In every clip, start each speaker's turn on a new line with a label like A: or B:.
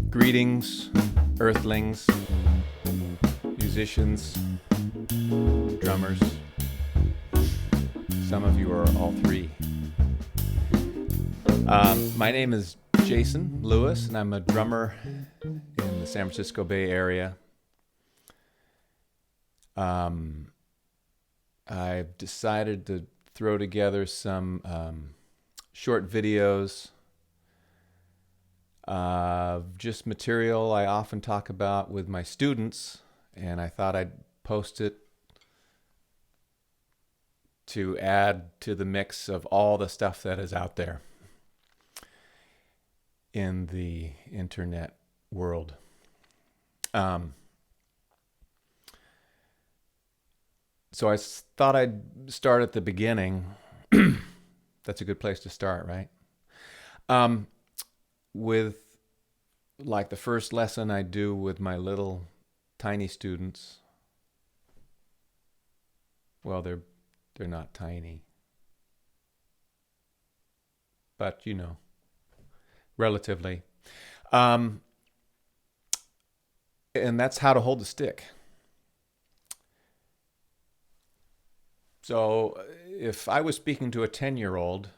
A: Greetings, earthlings, musicians, drummers. Some of you are all three. My name is Jason Lewis, and I'm a drummer in the San Francisco Bay Area. I've decided to throw together some short videos of just material I often talk about with my students, and I thought I'd post it to add to the mix of all the stuff that is out there in the internet world. So I thought I'd start at the beginning. That's a good place to start, right? With like the first lesson I do with my little tiny students. Well, they're not tiny, but you know, relatively. And that's how to hold the stick. So if I was speaking to a 10-year-old,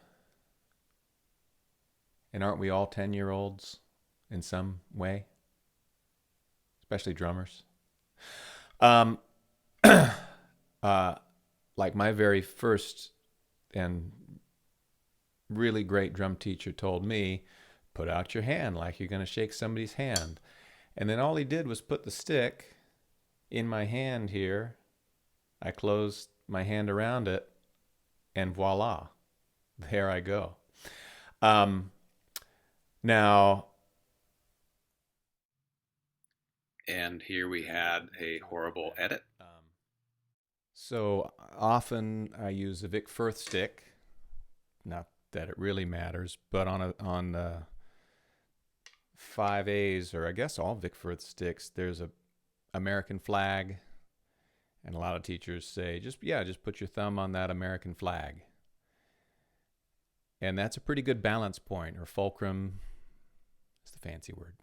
A: and aren't we all 10-year-olds in some way? Especially drummers. Like my very first and really great drum teacher told me, put out your hand like you're going to shake somebody's hand. And then all he did was put the stick in my hand here. I closed my hand around it, and voila, there I go. Now, and here we had a horrible edit. So often I use a Vic Firth stick. Not that it really matters, but on the 5As, or I guess all Vic Firth sticks, there's a American flag, and a lot of teachers say, just put your thumb on that American flag. And that's a pretty good balance point, or fulcrum. It's the fancy word.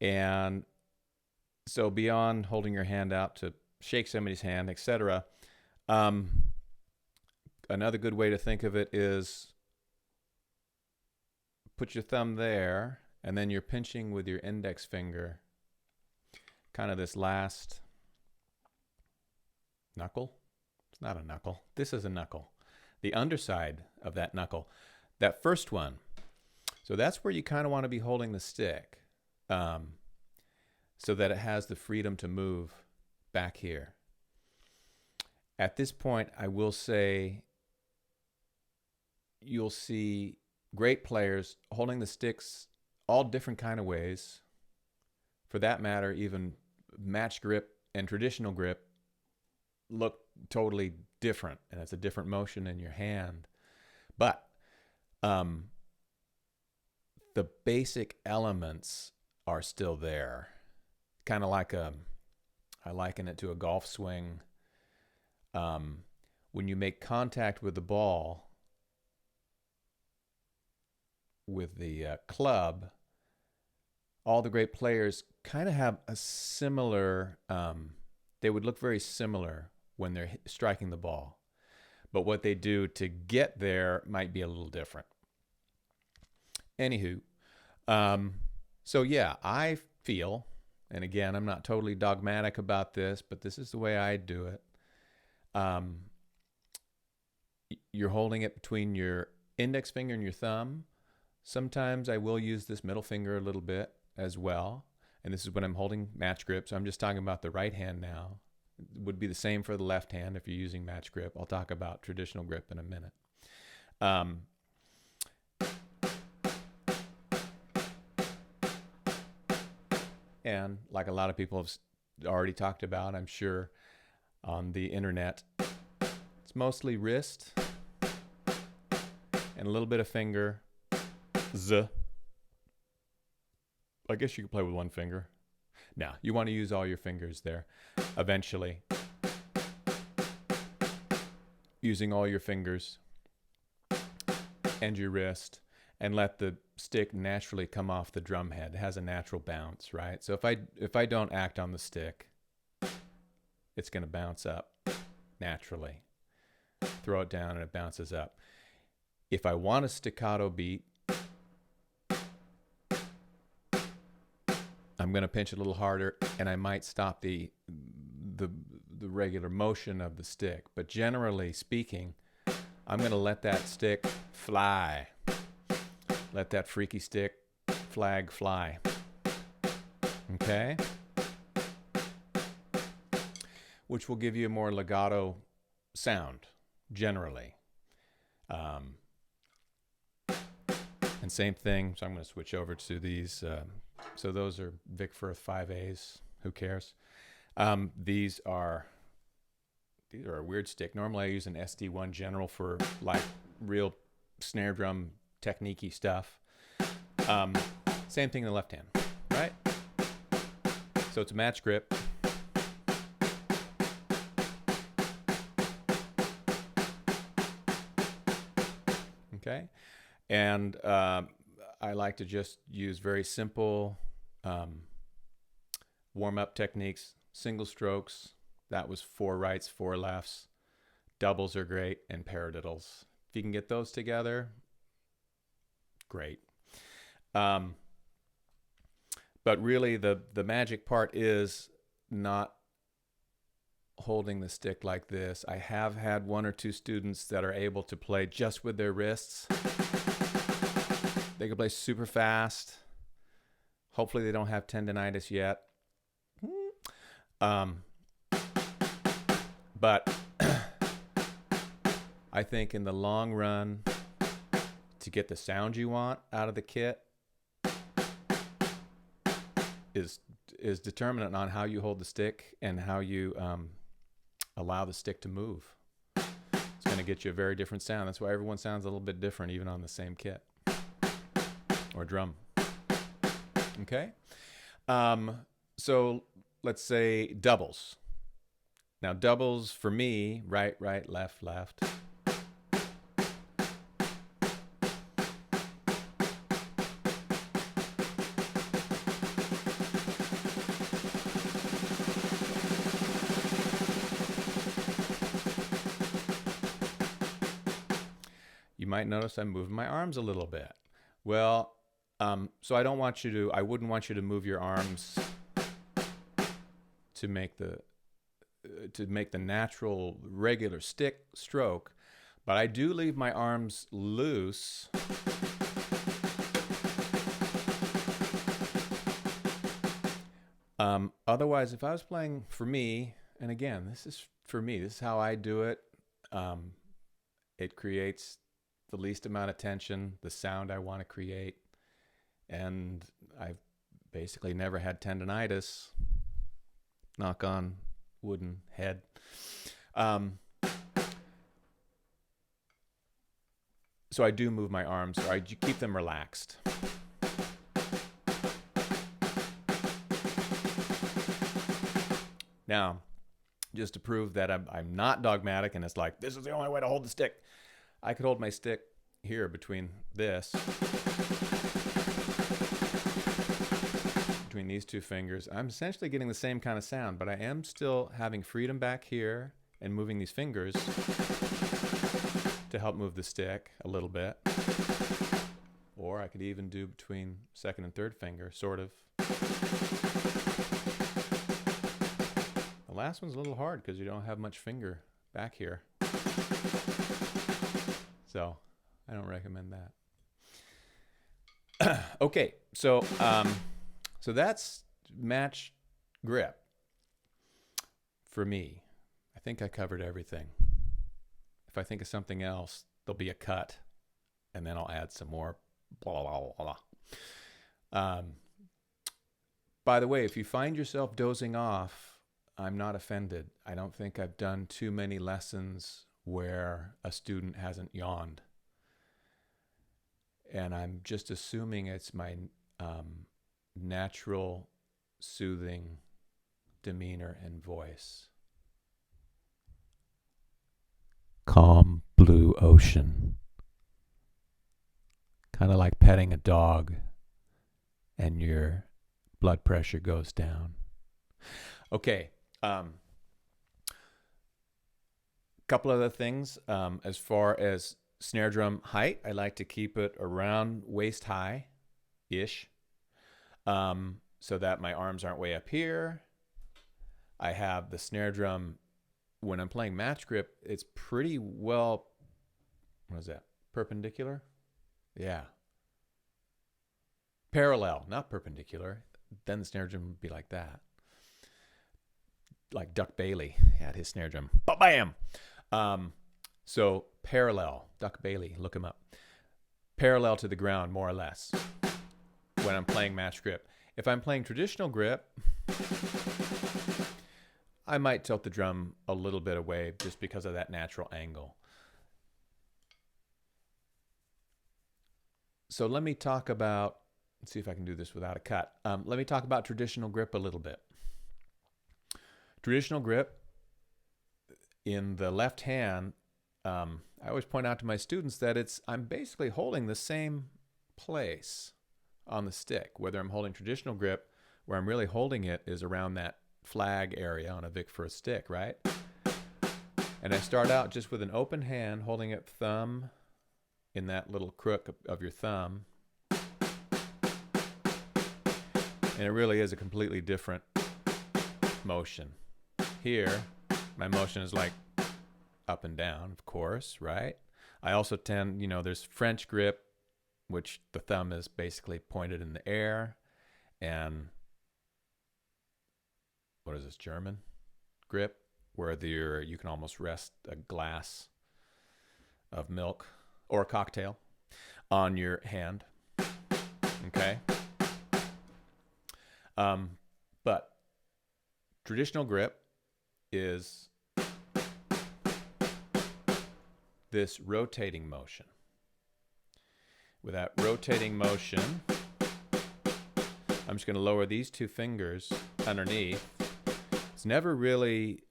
A: And so beyond holding your hand out to shake somebody's hand, etc., another good way to think of it is put your thumb there, and then you're pinching with your index finger, kind of this last knuckle. It's not a knuckle. This is a knuckle. The underside of that knuckle. That first one. So that's where you kind of want to be holding the stick, so that it has the freedom to move back here. At this point, I will say you'll see great players holding the sticks all different kind of ways. For that matter, even match grip and traditional grip look totally different, and it's a different motion in your hand. But the basic elements are still there. Kind of like I liken it to a golf swing. When you make contact with the ball, with the club, all the great players kind of have a similar, they would look very similar when they're striking the ball. But what they do to get there might be a little different. Anywho, so yeah, I feel, and again, I'm not totally dogmatic about this, but this is the way I do it. You're holding it between your index finger and your thumb. Sometimes I will use this middle finger a little bit as well. And this is when I'm holding match grip. So I'm just talking about the right hand now. It would be the same for the left hand if you're using match grip. I'll talk about traditional grip in a minute. And like a lot of people have already talked about, I'm sure, on the internet, It's mostly wrist and a little bit of finger. Z. I guess you could play with one finger. Now, you want to use all your fingers there eventually. Using all your fingers and your wrist, and let the stick naturally come off the drum head. It has a natural bounce, right? So if I don't act on the stick, it's going to bounce up naturally. Throw it down and it bounces up. If I want a staccato beat, I'm going to pinch it a little harder, and I might stop the regular motion of the stick. But generally speaking, I'm going to let that stick fly. Let that freaky stick flag fly. Okay? Which will give you a more legato sound, generally. And same thing, so I'm going to switch over to these. So those are Vic Firth 5As. Who cares? These are a weird stick. Normally I use an SD1 General for like real snare drum technique-y stuff. Same thing in the left hand, right? So it's a match grip. Okay? And I like to just use very simple warm-up techniques, single strokes. That was 4 rights, 4 lefts. Doubles are great, and paradiddles. If you can get those together, great. But really, the magic part is not holding the stick like this. I have had 1 or 2 students that are able to play just with their wrists. They can play super fast. Hopefully they don't have tendonitis yet. But I think in the long run, to get the sound you want out of the kit is determinant on how you hold the stick and how you allow the stick to move. It's going to get you a very different sound. That's why everyone sounds a little bit different, even on the same kit or drum. Okay? So let's say doubles. Now doubles for me, right, right, left, left. You might notice I'm moving my arms a little bit. Well, so I wouldn't want you to move your arms to make the natural regular stick stroke, but I do leave my arms loose otherwise, if I was playing for me, and again, this is for me, this is how I do it, it creates the least amount of tension, the sound I want to create, and I've basically never had tendonitis, knock on wooden head. So I do move my arms, or I keep them relaxed. Now, just to prove that I'm not dogmatic and it's like, this is the only way to hold the stick, I could hold my stick here between these 2 fingers. I'm essentially getting the same kind of sound, but I am still having freedom back here and moving these fingers to help move the stick a little bit. Or I could even do between 2nd and 3rd finger, sort of. The last one's a little hard because you don't have much finger back here. So I don't recommend that. Okay, so that's match grip for me. I think I covered everything. If I think of something else, there'll be a cut, and then I'll add some more blah, blah, blah, blah. By the way, if you find yourself dozing off, I'm not offended. I don't think I've done too many lessons where a student hasn't yawned. And I'm just assuming it's my natural, soothing demeanor and voice. Calm blue ocean. Kind of like petting a dog and your blood pressure goes down. Okay. Couple other things. As far as snare drum height, I like to keep it around waist high-ish, so that my arms aren't way up here. I have the snare drum, when I'm playing match grip, it's pretty well, what is that, perpendicular? Yeah. Parallel, not perpendicular. Then the snare drum would be like that. Like Duck Bailey had his snare drum. Ba-bam! So parallel, Duck Bailey, look him up. Parallel to the ground, more or less, when I'm playing match grip. If I'm playing traditional grip, I might tilt the drum a little bit away just because of that natural angle. So let me talk about, let's see if I can do this without a cut. Let me talk about traditional grip a little bit. Traditional grip, in the left hand, I always point out to my students that I'm basically holding the same place on the stick. Whether I'm holding traditional grip, where I'm really holding it is around that flag area on a Vic Firth stick, right? And I start out just with an open hand, holding it thumb in that little crook of your thumb. And it really is a completely different motion. Here, my motion is like up and down, of course, right? I also tend, there's French grip, which the thumb is basically pointed in the air, and what is this, German grip, where you can almost rest a glass of milk or a cocktail on your hand, okay? But traditional grip is this rotating motion. With that rotating motion, I'm just going to lower these two fingers underneath. It's never really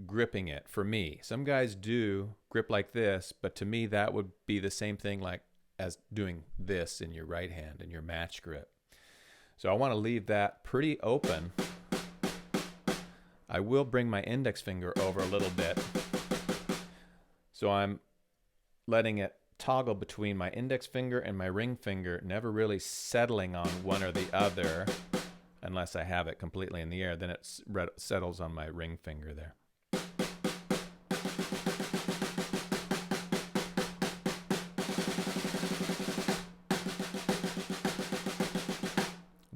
A: gripping it for me. Some guys do grip like this, but to me that would be the same thing like as doing this in your right hand in your match grip. So I want to leave that pretty open. I will bring my index finger over a little bit. So I'm letting it toggle between my index finger and my ring finger, never really settling on one or the other unless I have it completely in the air. Then it settles on my ring finger there.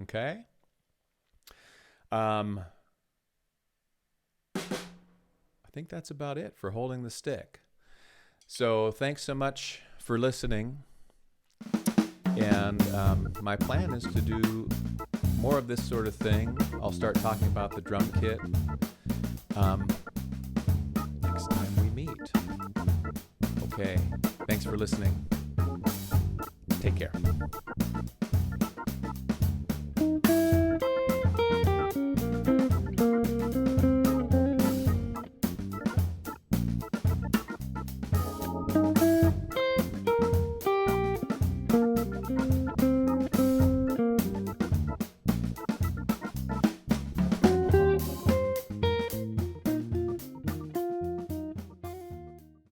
A: Okay. I think that's about it for holding the stick. So thanks so much for listening. And my plan is to do more of this sort of thing. I'll start talking about the drum kit next time we meet. Okay. Thanks for listening. Take care.